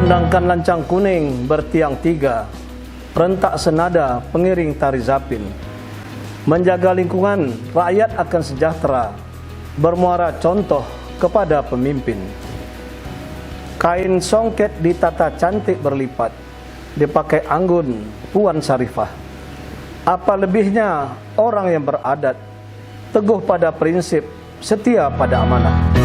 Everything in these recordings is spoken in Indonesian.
Dendangkan lancang kuning bertiang tiga, rentak senada pengiring tari zapin. Menjaga lingkungan, rakyat akan sejahtera, bermuara contoh kepada pemimpin. Kain songket ditata cantik berlipat, dipakai anggun Puan Sarifah. Apa lebihnya orang yang beradat, teguh pada prinsip, setia pada amanah.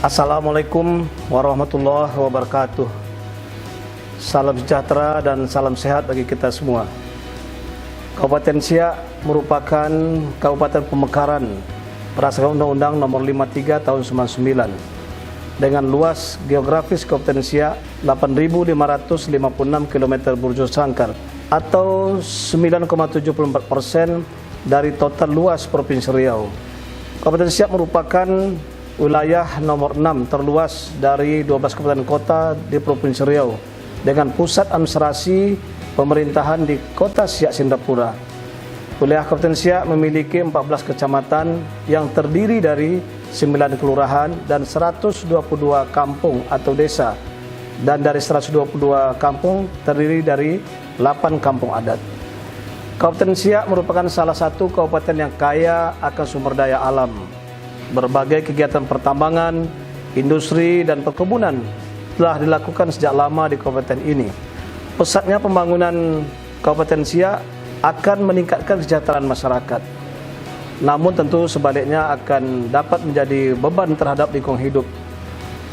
Assalamualaikum warahmatullahi wabarakatuh. Salam sejahtera dan salam sehat bagi kita semua. Kabupaten Siak merupakan Kabupaten Pemekaran berdasarkan Undang-Undang Nomor 53 Tahun 99 dengan luas geografis Kabupaten Siak 8.556 km bujur sangkar atau 9,74% dari total luas Provinsi Riau. Kabupaten Siak merupakan wilayah nomor 6 terluas dari 12 kabupaten kota di Provinsi Riau dengan pusat administrasi pemerintahan di Kota Siak Sindapura. Wilayah Kabupaten Siak memiliki 14 kecamatan yang terdiri dari 9 kelurahan dan 122 kampung atau desa, dan dari 122 kampung terdiri dari 8 kampung adat. Kabupaten Siak merupakan salah satu kabupaten yang kaya akan sumber daya alam. Berbagai kegiatan pertambangan, industri, dan perkebunan telah dilakukan sejak lama di kabupaten ini. Pesatnya pembangunan Kabupaten Siak akan meningkatkan kesejahteraan masyarakat. Namun tentu sebaliknya akan dapat menjadi beban terhadap lingkungan hidup.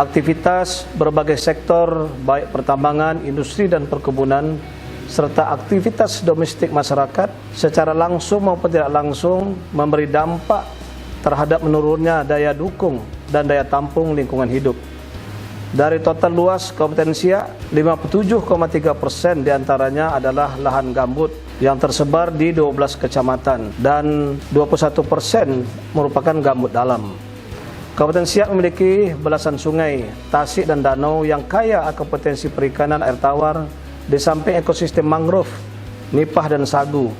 Aktivitas berbagai sektor, baik pertambangan, industri, dan perkebunan, serta aktivitas domestik masyarakat secara langsung maupun tidak langsung memberi dampak terhadap menurunnya daya dukung dan daya tampung lingkungan hidup. Dari total luas Kabupaten Siak, 57,3% diantaranya adalah lahan gambut yang tersebar di 12 kecamatan dan 21% merupakan gambut dalam. Kabupaten Siak memiliki belasan sungai, tasik, dan danau yang kaya akan potensi perikanan air tawar di samping ekosistem mangrove, nipah, dan sagu.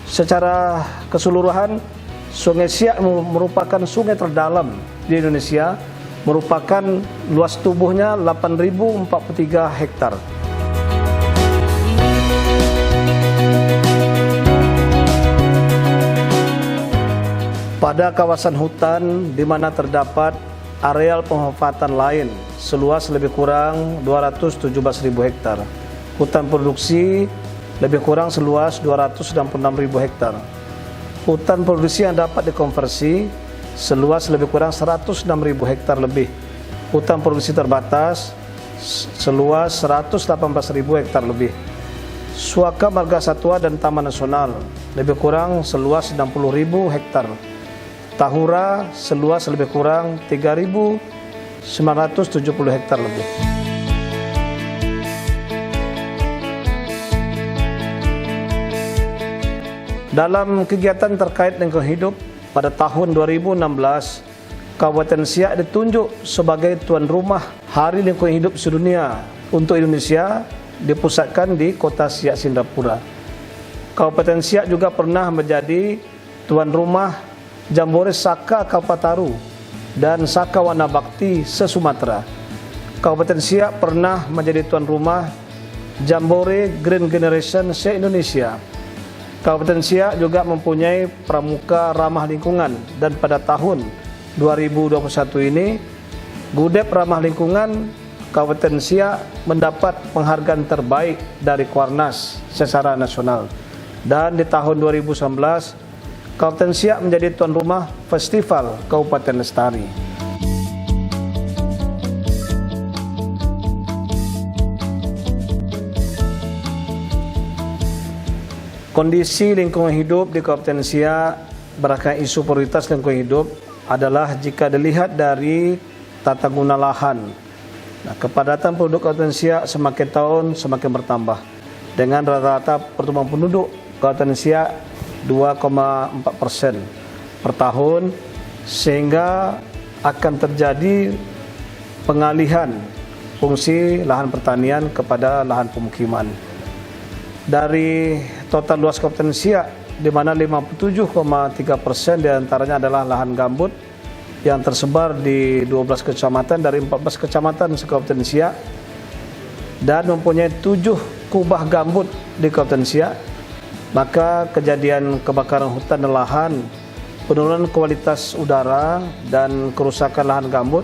Secara keseluruhan, Sungai Siak merupakan sungai terdalam di Indonesia, merupakan luas tubuhnya 8.043 hektar. Pada kawasan hutan di mana terdapat areal pemanfaatan lain seluas lebih kurang 217.000 hektar. Hutan produksi lebih kurang seluas 266.000 hektar. Hutan produksi yang dapat dikonversi seluas lebih kurang 106.000 hektar lebih. Hutan produksi terbatas seluas 118.000 hektar lebih. Suaka Marga Satwa dan Taman Nasional lebih kurang seluas 60.000 hektar. Tahura seluas lebih kurang 3.970 hektar lebih. Dalam kegiatan terkait lingkungan hidup, pada tahun 2016, Kabupaten Siak ditunjuk sebagai tuan rumah Hari Lingkungan Hidup Sedunia untuk Indonesia, dipusatkan di Kota Siak Sindapura. Kabupaten Siak juga pernah menjadi tuan rumah Jambore Saka Kalpataru dan Saka Wana Bakti se-Sumatera. Kabupaten Siak pernah menjadi tuan rumah Jambore Green Generation se-Indonesia. Kabupaten Siak juga mempunyai pramuka ramah lingkungan, dan pada tahun 2021 ini Gudep Ramah Lingkungan Kabupaten Siak mendapat penghargaan terbaik dari Kuarnas secara nasional. Dan di tahun 2019 Kabupaten Siak menjadi tuan rumah Festival Kabupaten Lestari. Kondisi lingkungan hidup di Kabupaten Siak berdasarkan isu prioritas lingkungan hidup adalah jika dilihat dari tata guna lahan. Kepadatan penduduk Kabupaten Siak semakin tahun semakin bertambah. Dengan rata-rata pertumbuhan penduduk Kabupaten Siak 2,4%. per tahun, sehingga akan terjadi pengalihan fungsi lahan pertanian kepada lahan pemukiman. Dari total luas Kabupaten Siak, di mana 57,3% diantaranya adalah lahan gambut yang tersebar di 12 kecamatan dari 14 kecamatan se-Kabupaten Siak, dan mempunyai 7 kubah gambut di Kabupaten Siak, maka kejadian kebakaran hutan dan lahan, penurunan kualitas udara dan kerusakan lahan gambut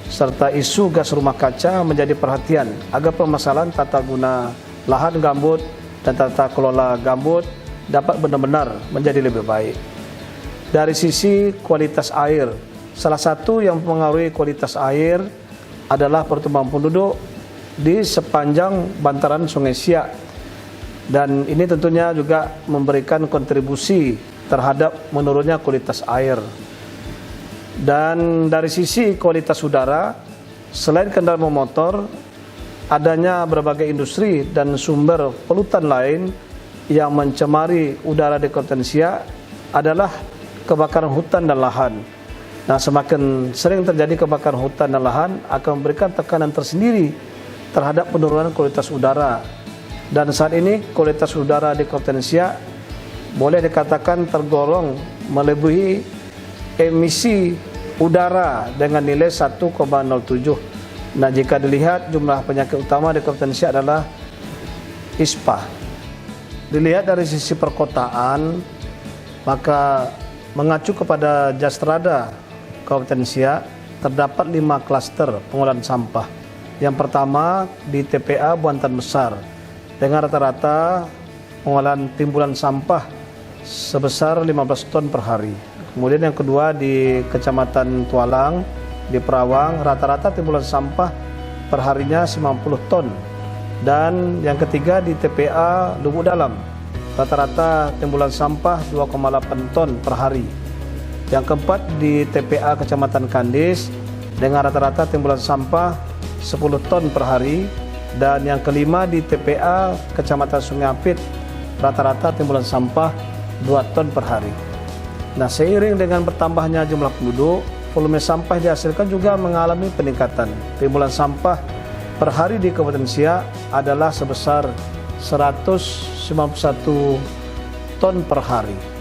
serta isu gas rumah kaca menjadi perhatian agar permasalahan tata guna lahan gambut dan tata kelola gambut dapat benar-benar menjadi lebih baik. Dari sisi kualitas air, salah satu yang mempengaruhi kualitas air adalah pertumbuhan penduduk di sepanjang bantaran Sungai Siak, dan ini tentunya juga memberikan kontribusi terhadap menurunnya kualitas air. Dan dari sisi kualitas udara, selain kendaraan bermotor, adanya berbagai industri dan sumber polutan lain yang mencemari udara di Kabupaten Siak adalah kebakaran hutan dan lahan. Nah, semakin sering terjadi kebakaran hutan dan lahan akan memberikan tekanan tersendiri terhadap penurunan kualitas udara. Dan saat ini kualitas udara di Kabupaten Siak boleh dikatakan tergolong melebihi emisi udara dengan nilai 1,07. Nah, jika dilihat jumlah penyakit utama di Kabupaten Siak adalah ISPA. Dilihat dari sisi perkotaan, maka mengacu kepada Jasrada Kabupaten Siak, terdapat 5 klaster pengolahan sampah. Yang pertama di TPA Buantan Besar dengan rata-rata pengolahan timbulan sampah sebesar 15 ton per hari. Kemudian yang kedua di Kecamatan Tualang di Perawang, rata-rata timbulan sampah perharinya 90 ton. Dan yang ketiga di TPA Lubuk Dalam, rata-rata timbulan sampah 2,8 ton per hari. Yang keempat di TPA Kecamatan Kandis dengan rata-rata timbulan sampah 10 ton per hari. Dan yang kelima di TPA Kecamatan Sungai Apit, rata-rata timbulan sampah 2 ton per hari. Nah, seiring dengan bertambahnya jumlah penduduk, volume sampah dihasilkan juga mengalami peningkatan. Timbulan sampah per hari di Kabupaten Siak adalah sebesar 191 ton per hari.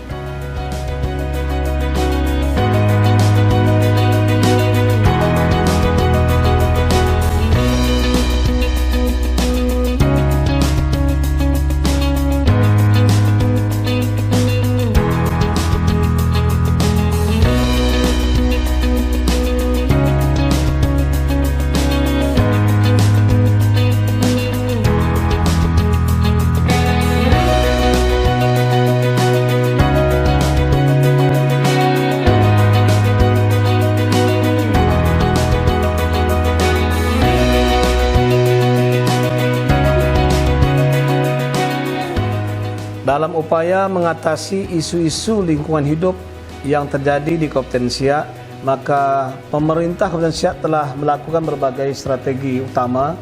Dalam upaya mengatasi isu-isu lingkungan hidup yang terjadi di Kabupaten Siak, maka pemerintah Kabupaten Siak telah melakukan berbagai strategi utama,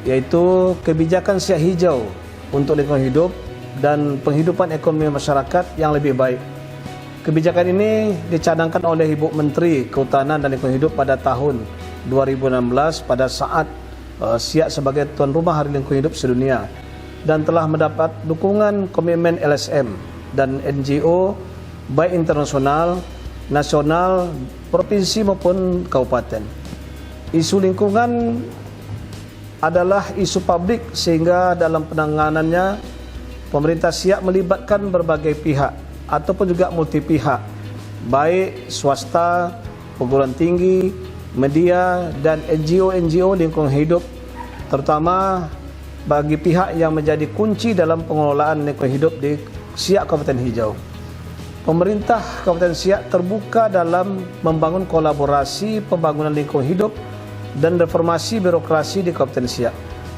yaitu kebijakan Siak Hijau untuk lingkungan hidup dan penghidupan ekonomi masyarakat yang lebih baik. Kebijakan ini dicadangkan oleh Ibu Menteri Kehutanan dan Lingkungan Hidup pada tahun 2016 pada saat Siak sebagai tuan rumah Hari Lingkungan Hidup Sedunia, dan telah mendapat dukungan komitmen LSM dan NGO baik internasional, nasional, provinsi maupun kabupaten. Isu lingkungan adalah isu publik, sehingga dalam penanganannya pemerintah Siak melibatkan berbagai pihak ataupun juga multi pihak, baik swasta, perguruan tinggi, media dan NGO lingkungan hidup, terutama bagi pihak yang menjadi kunci dalam pengelolaan lingkungan hidup di Siak Kabupaten Hijau. Pemerintah Kabupaten Siak terbuka dalam membangun kolaborasi pembangunan lingkungan hidup dan reformasi birokrasi di Kabupaten Siak.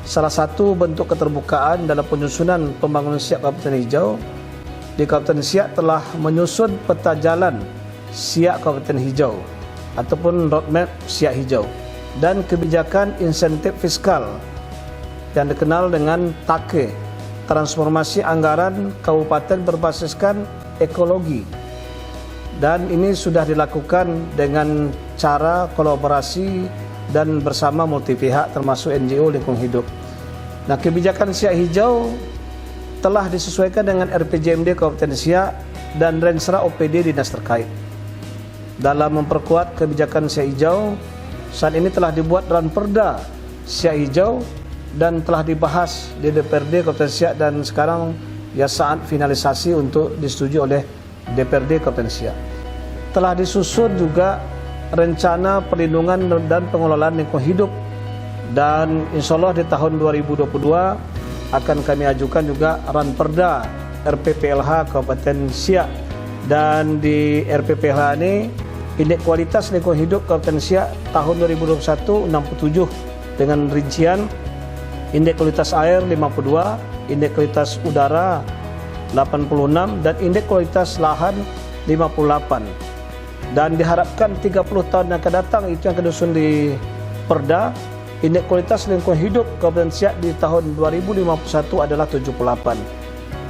Salah satu bentuk keterbukaan dalam penyusunan pembangunan Siak Kabupaten Hijau, di Kabupaten Siak telah menyusun peta jalan Siak Kabupaten Hijau ataupun roadmap Siak Hijau dan kebijakan insentif fiskal yang dikenal dengan TAKE, transformasi anggaran kabupaten berbasiskan ekologi. dan ini sudah dilakukan dengan cara kolaborasi dan bersama multi pihak termasuk NGO lingkungan hidup. Nah, kebijakan Siak Hijau telah disesuaikan dengan RPJMD Kabupaten Siak dan Rensra OPD dinas terkait. Dalam memperkuat kebijakan Siak Hijau, saat ini telah dibuat Ranperda Siak Hijau dan telah dibahas di DPRD Kabupaten Siak dan sekarang ya saat finalisasi untuk disetujui oleh DPRD Kabupaten Siak. Telah disusun juga rencana perlindungan dan pengelolaan lingkungan hidup, dan insya Allah di tahun 2022 akan kami ajukan juga Ranperda RPPLH Kabupaten Siak, dan di RPPLH ini indeks kualitas lingkungan hidup Kabupaten Siak tahun 2021 67 dengan rincian indeks kualitas air 52, indeks kualitas udara 86 dan indeks kualitas lahan 58. Dan diharapkan 30 tahun yang akan datang itu yang akan disusun di Perda, indeks kualitas lingkungan hidup Kabupaten Siak di tahun 2051 adalah 78,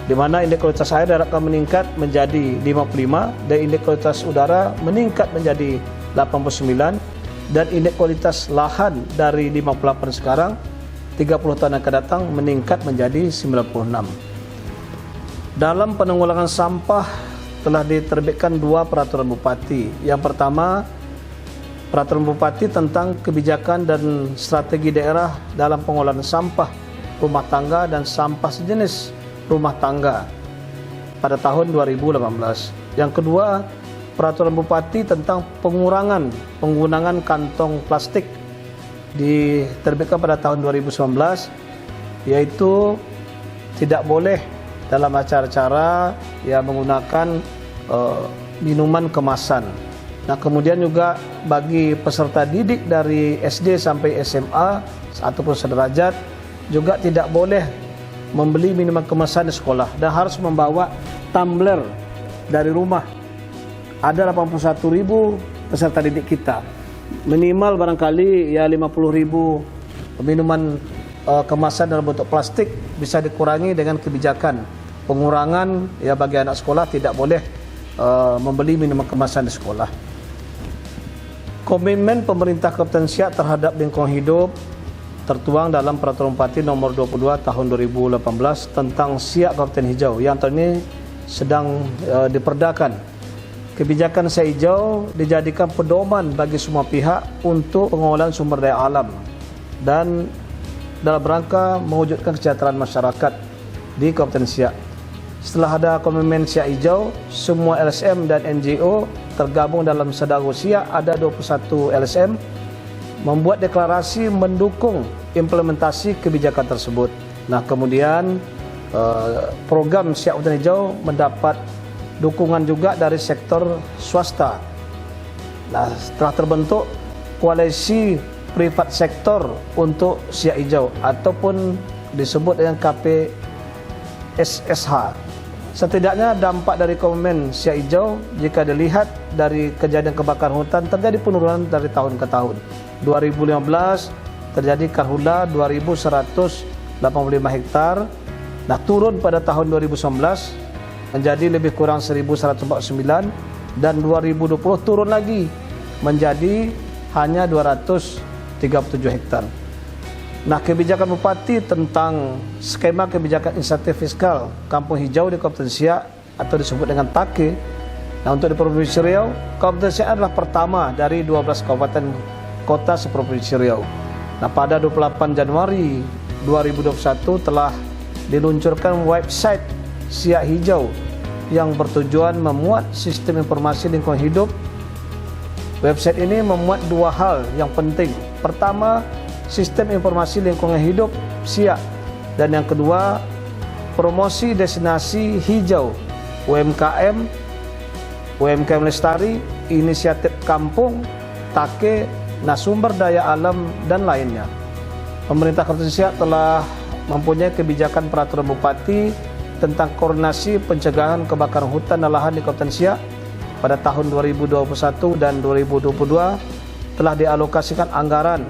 di mana indeks kualitas air diharapkan meningkat menjadi 55 dan indeks kualitas udara meningkat menjadi 89 dan indeks kualitas lahan dari 58 sekarang 30 tahun yang akan datang meningkat menjadi 96. Dalam penanggulangan sampah telah diterbitkan 2 peraturan bupati. Yang pertama, peraturan bupati tentang kebijakan dan strategi daerah dalam pengolahan sampah rumah tangga dan sampah sejenis rumah tangga pada tahun 2018. Yang kedua, peraturan bupati tentang pengurangan penggunaan kantong plastik diterbitkan pada tahun 2019, yaitu tidak boleh dalam acara-acara yang menggunakan minuman kemasan. Nah, kemudian juga bagi peserta didik dari SD sampai SMA ataupun sederajat juga tidak boleh membeli minuman kemasan di sekolah dan harus membawa tumbler dari rumah. Ada 81.000 peserta didik kita. Minimal barangkali ya 50.000 minuman kemasan dalam bentuk plastik bisa dikurangi dengan kebijakan pengurangan ya bagi anak sekolah tidak boleh membeli minuman kemasan di sekolah. Komitmen pemerintah Kabupaten Siak terhadap lingkungan hidup tertuang dalam Peraturan Bupati nomor 22 tahun 2018 tentang Siak Kabupaten Hijau yang tahun ini sedang diperdakan. Kebijakan Siak Hijau dijadikan pedoman bagi semua pihak untuk pengelolaan sumber daya alam dan dalam rangka mewujudkan kesejahteraan masyarakat di Kabupaten Siak. Setelah ada komitmen Siak Hijau, semua LSM dan NGO tergabung dalam Sedago Siak, ada 21 LSM, membuat deklarasi mendukung implementasi kebijakan tersebut. Nah, kemudian program Siak Kabupaten Hijau mendapat dukungan juga dari sektor swasta. Nah, setelah terbentuk koalisi privat sektor untuk Siak Hijau ataupun disebut dengan KPSSH. Setidaknya dampak dari komitmen Siak Hijau jika dilihat dari kejadian kebakaran hutan terjadi penurunan dari tahun ke tahun. 2015 terjadi karhula 2.185 hektar. Nah, turun pada tahun 2019 menjadi lebih kurang 1.149 dan 2020 turun lagi menjadi hanya 237 hektar. Nah, kebijakan Bupati tentang skema kebijakan insentif fiskal Kampung Hijau di Kabupaten Siak atau disebut dengan TAKE. Nah, untuk di Provinsi Riau, Kabupaten Siak adalah pertama dari 12 kabupaten kota seprovinsi Riau. Nah, pada 28 Januari 2021 telah diluncurkan website Siak Hijau yang bertujuan memuat sistem informasi lingkungan hidup. Website ini memuat 2 hal yang penting. Pertama, sistem informasi lingkungan hidup Siak, dan yang kedua, promosi destinasi hijau, UMKM lestari, inisiatif kampung, TAKE, nah sumber daya alam dan lainnya. Pemerintah Kabupaten Siak telah mempunyai kebijakan peraturan bupati tentang koordinasi pencegahan kebakaran hutan dan lahan di Kabupaten Siak pada tahun 2021 dan 2022 telah dialokasikan anggaran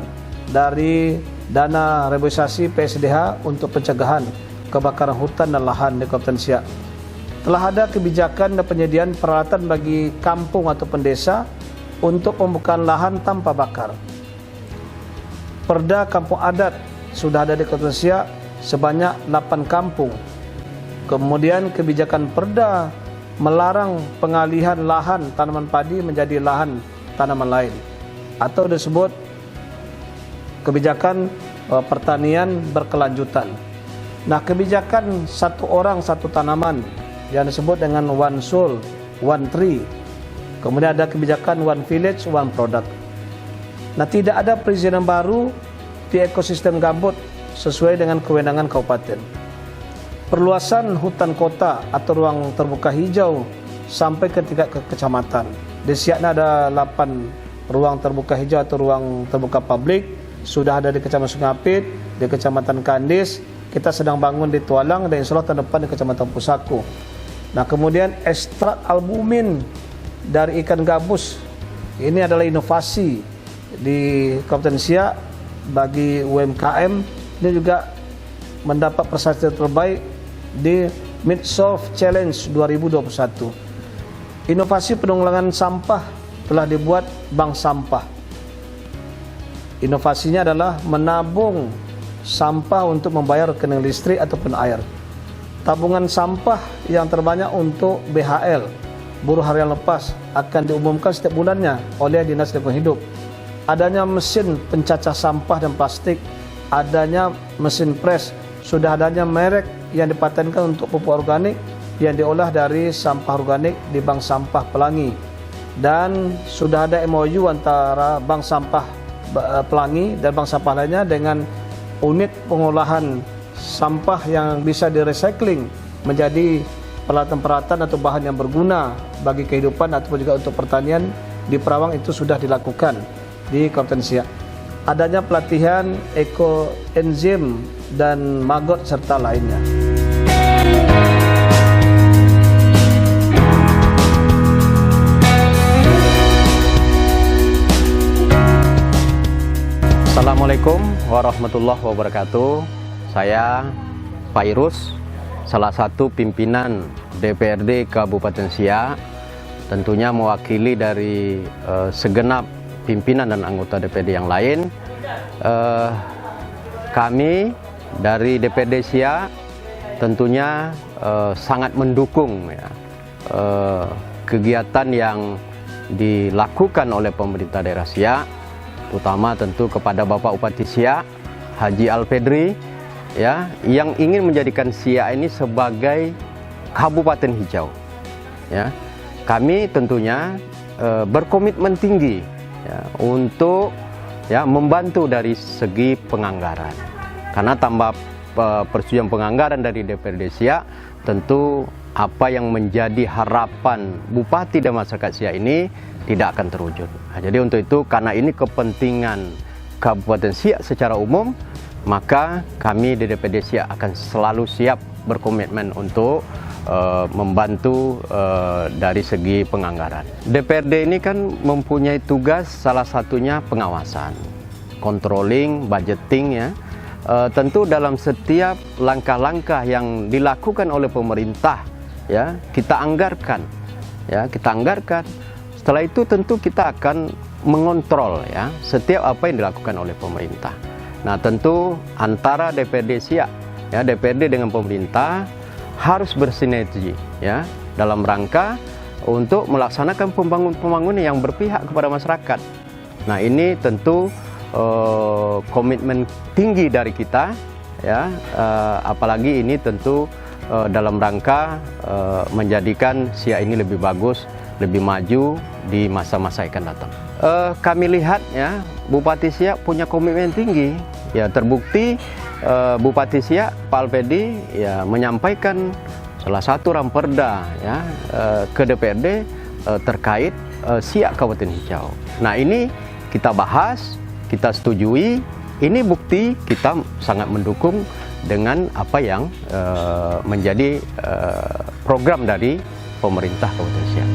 dari dana reboisasi PSDH untuk pencegahan kebakaran hutan dan lahan di Kabupaten Siak. telah ada kebijakan dan penyediaan peralatan bagi kampung atau desa untuk pembukaan lahan tanpa bakar. Perda kampung adat sudah ada di Kota Siak sebanyak 8 kampung. Kemudian kebijakan perda melarang pengalihan lahan tanaman padi menjadi lahan tanaman lain, atau disebut kebijakan pertanian berkelanjutan. Nah, kebijakan satu orang satu tanaman yang disebut dengan one soil, one tree. Kemudian ada kebijakan one village, one product. Nah, tidak ada perizinan baru di ekosistem gambut sesuai dengan kewenangan kabupaten. Perluasan hutan kota atau ruang terbuka hijau sampai ke tingkat kecamatan. Di Siakna ada 8 ruang terbuka hijau atau ruang terbuka publik. Sudah ada di Kecamatan Sungai Apit, di Kecamatan Kandis. Kita sedang bangun di Tualang dan insya Allah tahun depan di Kecamatan Pusako. Nah, kemudian ekstrak albumin dari ikan gabus. Ini adalah inovasi di Kabupaten Siak bagi UMKM. Ini juga mendapat prestasi terbaik di Midsoft Challenge 2021. Inovasi penanggulangan sampah telah dibuat bank sampah. Inovasinya adalah menabung sampah untuk membayar rekening listrik ataupun air. Tabungan sampah yang terbanyak untuk BHL, buruh harian lepas, akan diumumkan setiap bulannya oleh Dinas Lingkungan Hidup. Adanya mesin pencacah sampah dan plastik, adanya mesin pres, sudah adanya merek yang dipatenkan untuk pupuk organik yang diolah dari sampah organik di Bank Sampah Pelangi. Dan sudah ada MOU antara Bank Sampah Pelangi dan bank sampah lainnya dengan unit pengolahan sampah yang bisa direcycling menjadi peralatan-peralatan atau bahan yang berguna bagi kehidupan ataupun juga untuk pertanian di Perawang. Itu sudah dilakukan di Kabupaten Siak. Adanya pelatihan ekoenzim dan maggot serta lainnya. Assalamualaikum warahmatullahi wabarakatuh. Saya Pak Irus, salah satu pimpinan DPRD Kabupaten Siak, tentunya mewakili dari segenap pimpinan dan anggota DPRD yang lain. Kami dari DPRD Siak tentunya sangat mendukung ya, kegiatan yang dilakukan oleh pemerintah daerah Siak, terutama tentu kepada Bapak Bupati Siak, Haji Alfedri, ya, yang ingin menjadikan Siak ini sebagai kabupaten hijau. Ya, kami tentunya berkomitmen tinggi ya, untuk ya, membantu dari segi penganggaran. Karena tanpa persetujuan penganggaran dari DPRD Siak, tentu apa yang menjadi harapan Bupati dan masyarakat Siak ini tidak akan terwujud. Nah, jadi untuk itu, karena ini kepentingan Kabupaten Siak secara umum, maka kami di DPRD Siak akan selalu siap berkomitmen untuk membantu dari segi penganggaran. DPRD ini kan mempunyai tugas salah satunya pengawasan, controlling, budgeting ya. Tentu dalam setiap langkah-langkah yang dilakukan oleh pemerintah ya, kita anggarkan. Setelah itu tentu kita akan mengontrol ya setiap apa yang dilakukan oleh pemerintah. Nah, tentu antara DPRD Siak ya, DPRD dengan pemerintah harus bersinergi ya dalam rangka untuk melaksanakan pembangunan yang berpihak kepada masyarakat. Nah, ini tentu komitmen tinggi dari kita ya, apalagi ini tentu dalam rangka menjadikan Siak ini lebih bagus, lebih maju di masa-masa akan datang. Kami lihat ya, Bupati Siak punya komitmen tinggi. Ya, terbukti Bupati Siak, Pak Alfedri ya menyampaikan salah satu ramperda ya ke DPRD terkait Siak Kabupaten Hijau. Nah, ini kita bahas, kita setujui. Ini bukti kita sangat mendukung dengan apa yang menjadi program dari pemerintah Kabupaten Siak.